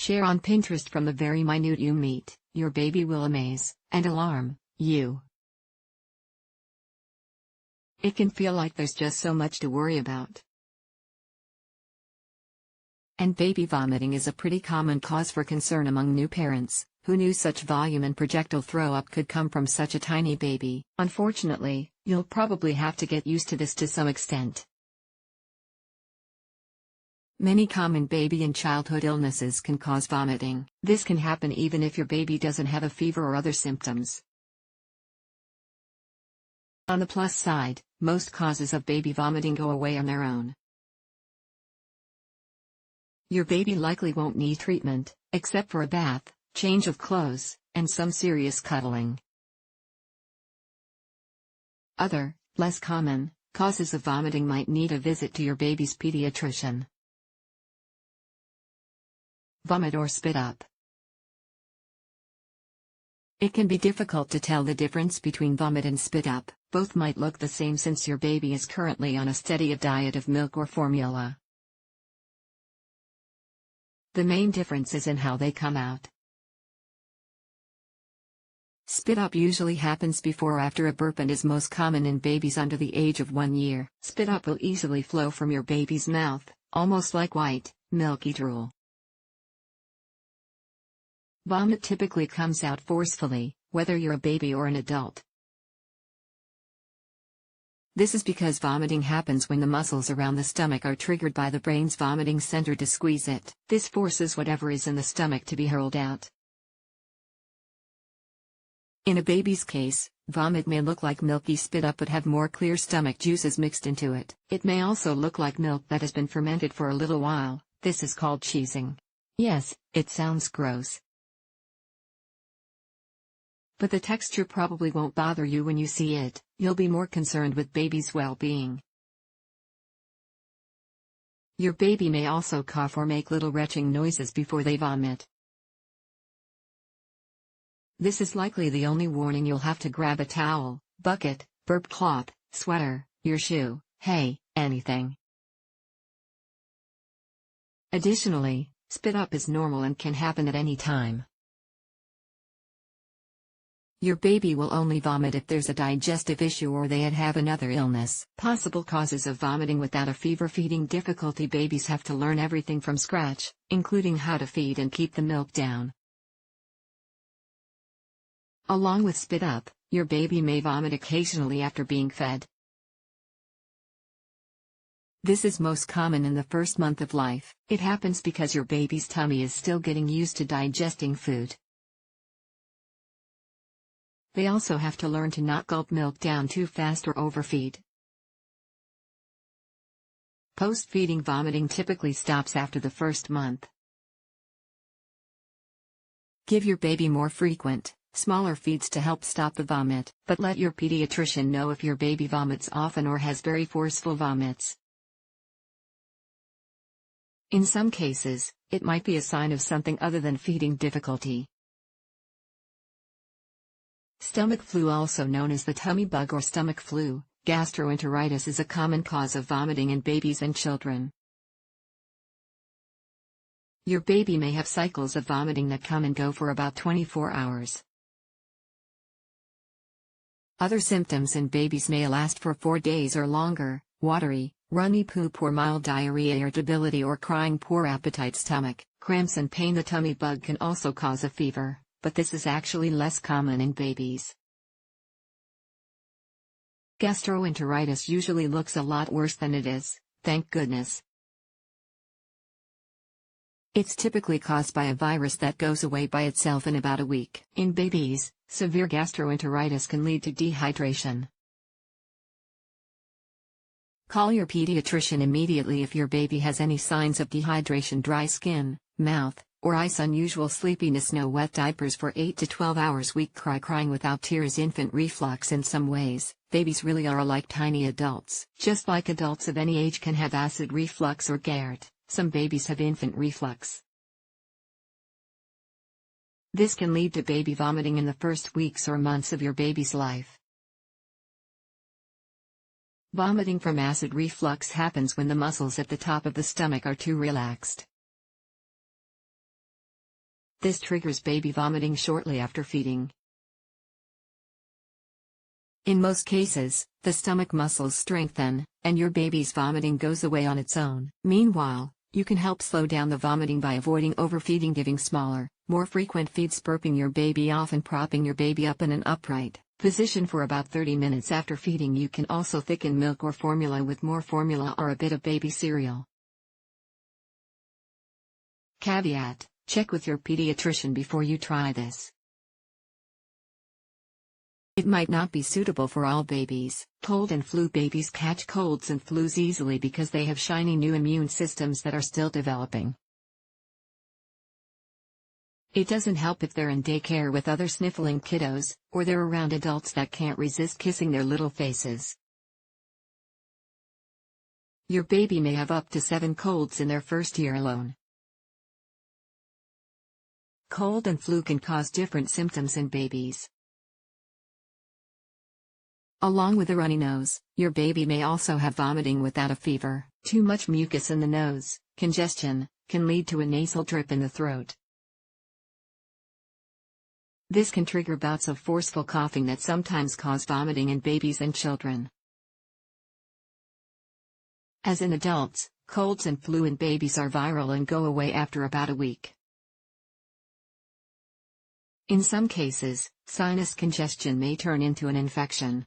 Share on Pinterest. From the very minute you meet, your baby will amaze and alarm you. It can feel like there's just so much to worry about. And baby vomiting is a pretty common cause for concern among new parents. Who knew such volume and projectile throw-up could come from such a tiny baby? Unfortunately, you'll probably have to get used to this to some extent. Many common baby and childhood illnesses can cause vomiting. This can happen even if your baby doesn't have a fever or other symptoms. On the plus side, most causes of baby vomiting go away on their own. Your baby likely won't need treatment, except for a bath, change of clothes, and some serious cuddling. Other, less common, causes of vomiting might need a visit to your baby's pediatrician. Vomit or spit up. It can be difficult to tell the difference between vomit and spit up. Both might look the same since your baby is currently on a steady diet of milk or formula. The main difference is in how they come out. Spit up usually happens before or after a burp and is most common in babies under the age of 1 year. Spit up will easily flow from your baby's mouth, almost like white, milky drool. Vomit typically comes out forcefully, whether you're a baby or an adult. This is because vomiting happens when the muscles around the stomach are triggered by the brain's vomiting center to squeeze it. This forces whatever is in the stomach to be hurled out. In a baby's case, vomit may look like milky spit up but have more clear stomach juices mixed into it. It may also look like milk that has been fermented for a little while. This is called cheesing. Yes, it sounds gross. But the texture probably won't bother you when you see it. You'll be more concerned with baby's well-being. Your baby may also cough or make little retching noises before they vomit. This is likely the only warning. You'll have to grab a towel, bucket, burp cloth, sweater, your shoe, hey, anything. Additionally, spit up is normal and can happen at any time. Your baby will only vomit if there's a digestive issue or they have another illness. Possible causes of vomiting without a fever. Feeding difficulty. Babies have to learn everything from scratch, including how to feed and keep the milk down. Along with spit up, your baby may vomit occasionally after being fed. This is most common in the first month of life. It happens because your baby's tummy is still getting used to digesting food. They also have to learn to not gulp milk down too fast or overfeed. Post-feeding vomiting typically stops after the first month. Give your baby more frequent, smaller feeds to help stop the vomit, but let your pediatrician know if your baby vomits often or has very forceful vomits. In some cases, it might be a sign of something other than feeding difficulty. Stomach flu, also known as the tummy bug or stomach flu, gastroenteritis, is a common cause of vomiting in babies and children. Your baby may have cycles of vomiting that come and go for about 24 hours. Other symptoms in babies may last for 4 days or longer: watery, runny poop or mild diarrhea, irritability or crying, poor appetite, stomach cramps and pain. The tummy bug can also cause a fever, but this is actually less common in babies. Gastroenteritis usually looks a lot worse than it is, thank goodness. It's typically caused by a virus that goes away by itself in about a week. In babies, severe gastroenteritis can lead to dehydration. Call your pediatrician immediately if your baby has any signs of dehydration: dry skin, mouth, or eyes, unusual sleepiness, no wet diapers for 8 to 12 hours, weak crying without tears, infant reflux. In some ways, babies really are like tiny adults. Just like adults of any age can have acid reflux or GERD, some babies have infant reflux. This can lead to baby vomiting in the first weeks or months of your baby's life. Vomiting from acid reflux happens when the muscles at the top of the stomach are too relaxed. This triggers baby vomiting shortly after feeding. In most cases, the stomach muscles strengthen, and your baby's vomiting goes away on its own. Meanwhile, you can help slow down the vomiting by avoiding overfeeding, giving smaller, more frequent feeds, burping your baby off, and propping your baby up in an upright position for about 30 minutes after feeding. You can also thicken milk or formula with more formula or a bit of baby cereal. Caveat: check with your pediatrician before you try this. It might not be suitable for all babies. Cold and flu babies catch colds and flus easily because they have shiny new immune systems that are still developing. It doesn't help if they're in daycare with other sniffling kiddos, or they're around adults that can't resist kissing their little faces. Your baby may have up to 7 colds in their first year alone. Cold and flu can cause different symptoms in babies. Along with a runny nose, your baby may also have vomiting without a fever. Too much mucus in the nose, congestion, can lead to a nasal drip in the throat. This can trigger bouts of forceful coughing that sometimes cause vomiting in babies and children. As in adults, colds and flu in babies are viral and go away after about a week. In some cases, sinus congestion may turn into an infection.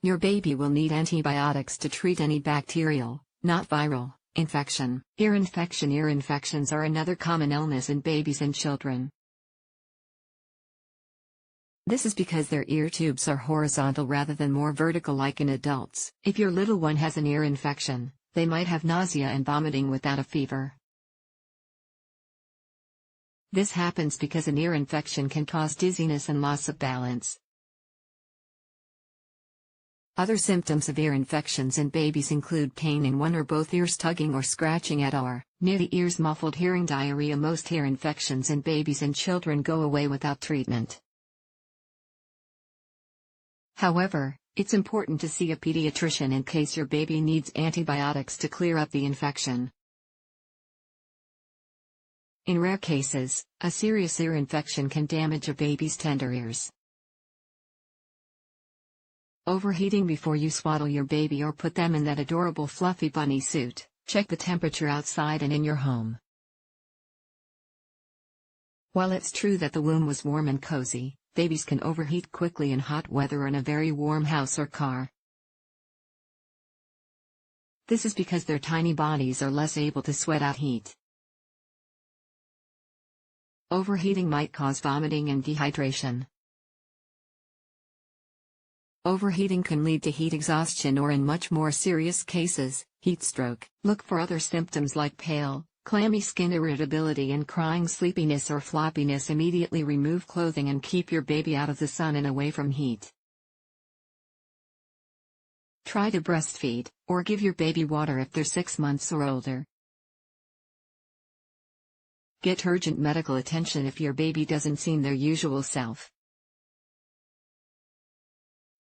Your baby will need antibiotics to treat any bacterial, not viral, infection. Ear infection. Ear infections are another common illness in babies and children. This is because their ear tubes are horizontal rather than more vertical like in adults. If your little one has an ear infection, they might have nausea and vomiting without a fever. This happens because an ear infection can cause dizziness and loss of balance. Other symptoms of ear infections in babies include pain in one or both ears, tugging or scratching at or near the ears, muffled hearing, diarrhea. Most ear infections in babies and children go away without treatment. However, it's important to see a pediatrician in case your baby needs antibiotics to clear up the infection. In rare cases, a serious ear infection can damage a baby's tender ears. Overheating. Before you swaddle your baby or put them in that adorable fluffy bunny suit, check the temperature outside and in your home. While it's true that the womb was warm and cozy, babies can overheat quickly in hot weather or in a very warm house or car. This is because their tiny bodies are less able to sweat out heat. Overheating might cause vomiting and dehydration. Overheating can lead to heat exhaustion or, in much more serious cases, heat stroke. Look for other symptoms like pale, clammy skin, irritability, and crying, sleepiness or floppiness. Immediately remove clothing and keep your baby out of the sun and away from heat. Try to breastfeed, or give your baby water if they're 6 months or older. Get urgent medical attention if your baby doesn't seem their usual self.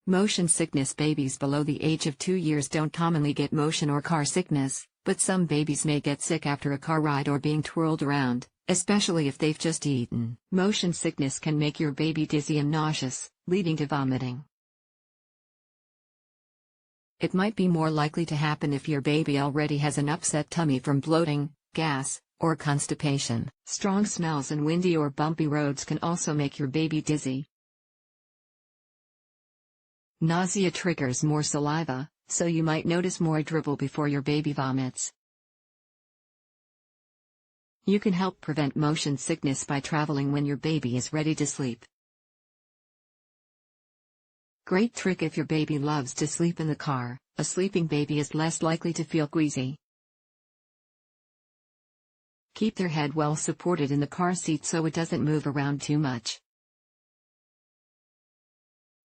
Motion sickness. Babies below the age of 2 years don't commonly get motion or car sickness, but some babies may get sick after a car ride or being twirled around, especially if they've just eaten. Motion sickness can make your baby dizzy and nauseous, leading to vomiting. It might be more likely to happen if your baby already has an upset tummy from bloating, gas, or constipation. Strong smells and windy or bumpy roads can also make your baby dizzy. Nausea triggers more saliva, so you might notice more dribble before your baby vomits. You can help prevent motion sickness by traveling when your baby is ready to sleep. Great trick if your baby loves to sleep in the car. A sleeping baby is less likely to feel queasy. Keep their head well supported in the car seat so it doesn't move around too much.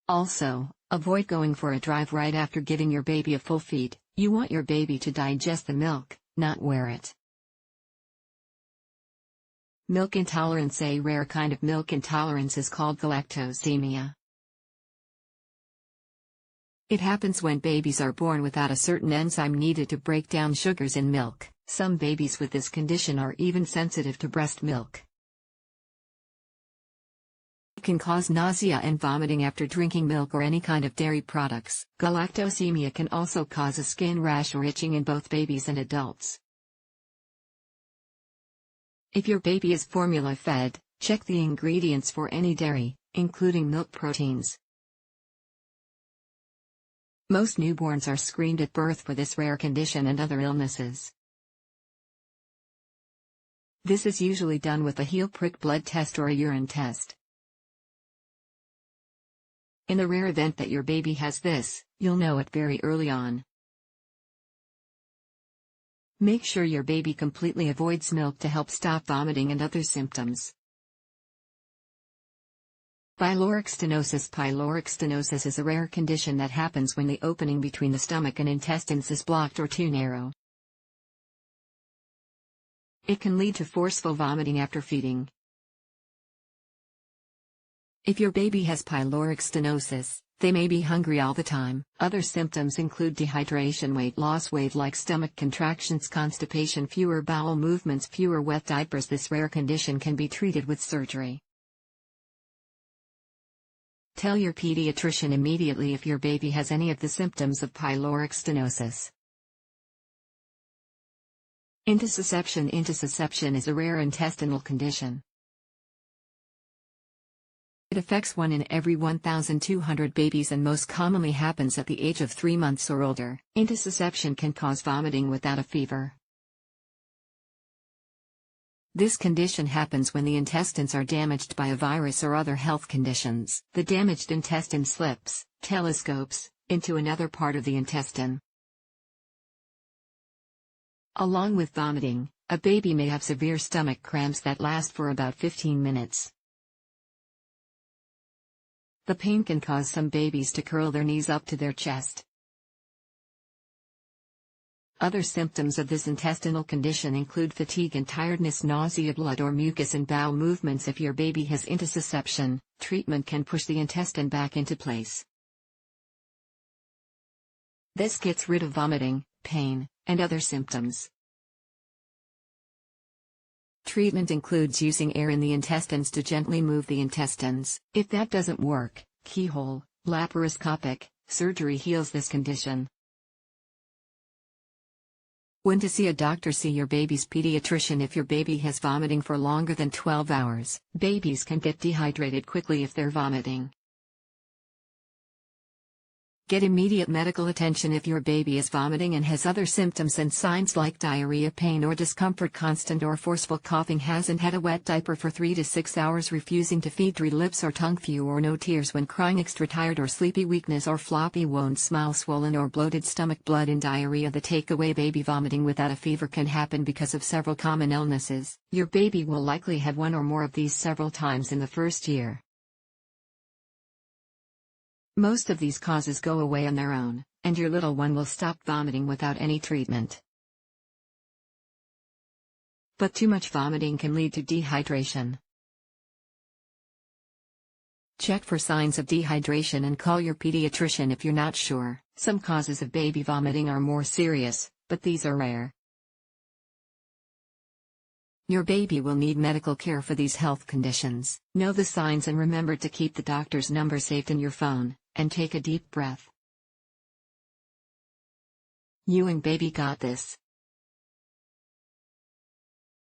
Also, avoid going for a drive right after giving your baby a full feed. You want your baby to digest the milk, not wear it. Milk intolerance. A rare kind of milk intolerance is called galactosemia. It happens when babies are born without a certain enzyme needed to break down sugars in milk. Some babies with this condition are even sensitive to breast milk. It can cause nausea and vomiting after drinking milk or any kind of dairy products. Galactosemia can also cause a skin rash or itching in both babies and adults. If your baby is formula fed, check the ingredients for any dairy, including milk proteins. Most newborns are screened at birth for this rare condition and other illnesses. This is usually done with a heel prick blood test or a urine test. In the rare event that your baby has this, you'll know it very early on. Make sure your baby completely avoids milk to help stop vomiting and other symptoms. Pyloric stenosis. Pyloric stenosis is a rare condition that happens when the opening between the stomach and intestines is blocked or too narrow. It can lead to forceful vomiting after feeding. If your baby has pyloric stenosis, they may be hungry all the time. Other symptoms include dehydration, weight loss, like stomach contractions, constipation, fewer bowel movements, fewer wet diapers. This rare condition can be treated with surgery. Tell your pediatrician immediately if your baby has any of the symptoms of pyloric stenosis. Intussusception. Intussusception is a rare intestinal condition. It affects 1 in every 1,200 babies and most commonly happens at the age of 3 months or older. Intussusception can cause vomiting without a fever. This condition happens when the intestines are damaged by a virus or other health conditions. The damaged intestine slips, telescopes, into another part of the intestine. Along with vomiting, a baby may have severe stomach cramps that last for about 15 minutes. The pain can cause some babies to curl their knees up to their chest. Other symptoms of this intestinal condition include fatigue and tiredness, nausea, blood or mucus and bowel movements. If your baby has intussusception, treatment can push the intestine back into place. This gets rid of vomiting, pain, and other symptoms. Treatment includes using air in the intestines to gently move the intestines. If that doesn't work, keyhole, laparoscopic surgery heals this condition. When to see a doctor. See your baby's pediatrician if your baby has vomiting for longer than 12 hours. Babies can get dehydrated quickly if they're vomiting. Get immediate medical attention if your baby is vomiting and has other symptoms and signs like diarrhea, pain or discomfort, constant or forceful coughing, hasn't had a wet diaper for 3 to 6 hours, refusing to feed, dry lips or tongue, few or no tears when crying, extra tired or sleepy, weakness or floppy, won't smile, swollen or bloated stomach, blood and diarrhea. The takeaway: baby vomiting without a fever can happen because of several common illnesses. Your baby will likely have one or more of these several times in the first year. Most of these causes go away on their own, and your little one will stop vomiting without any treatment. But too much vomiting can lead to dehydration. Check for signs of dehydration and call your pediatrician if you're not sure. Some causes of baby vomiting are more serious, but these are rare. Your baby will need medical care for these health conditions. Know the signs and remember to keep the doctor's number saved in your phone, and take a deep breath. You and baby got this.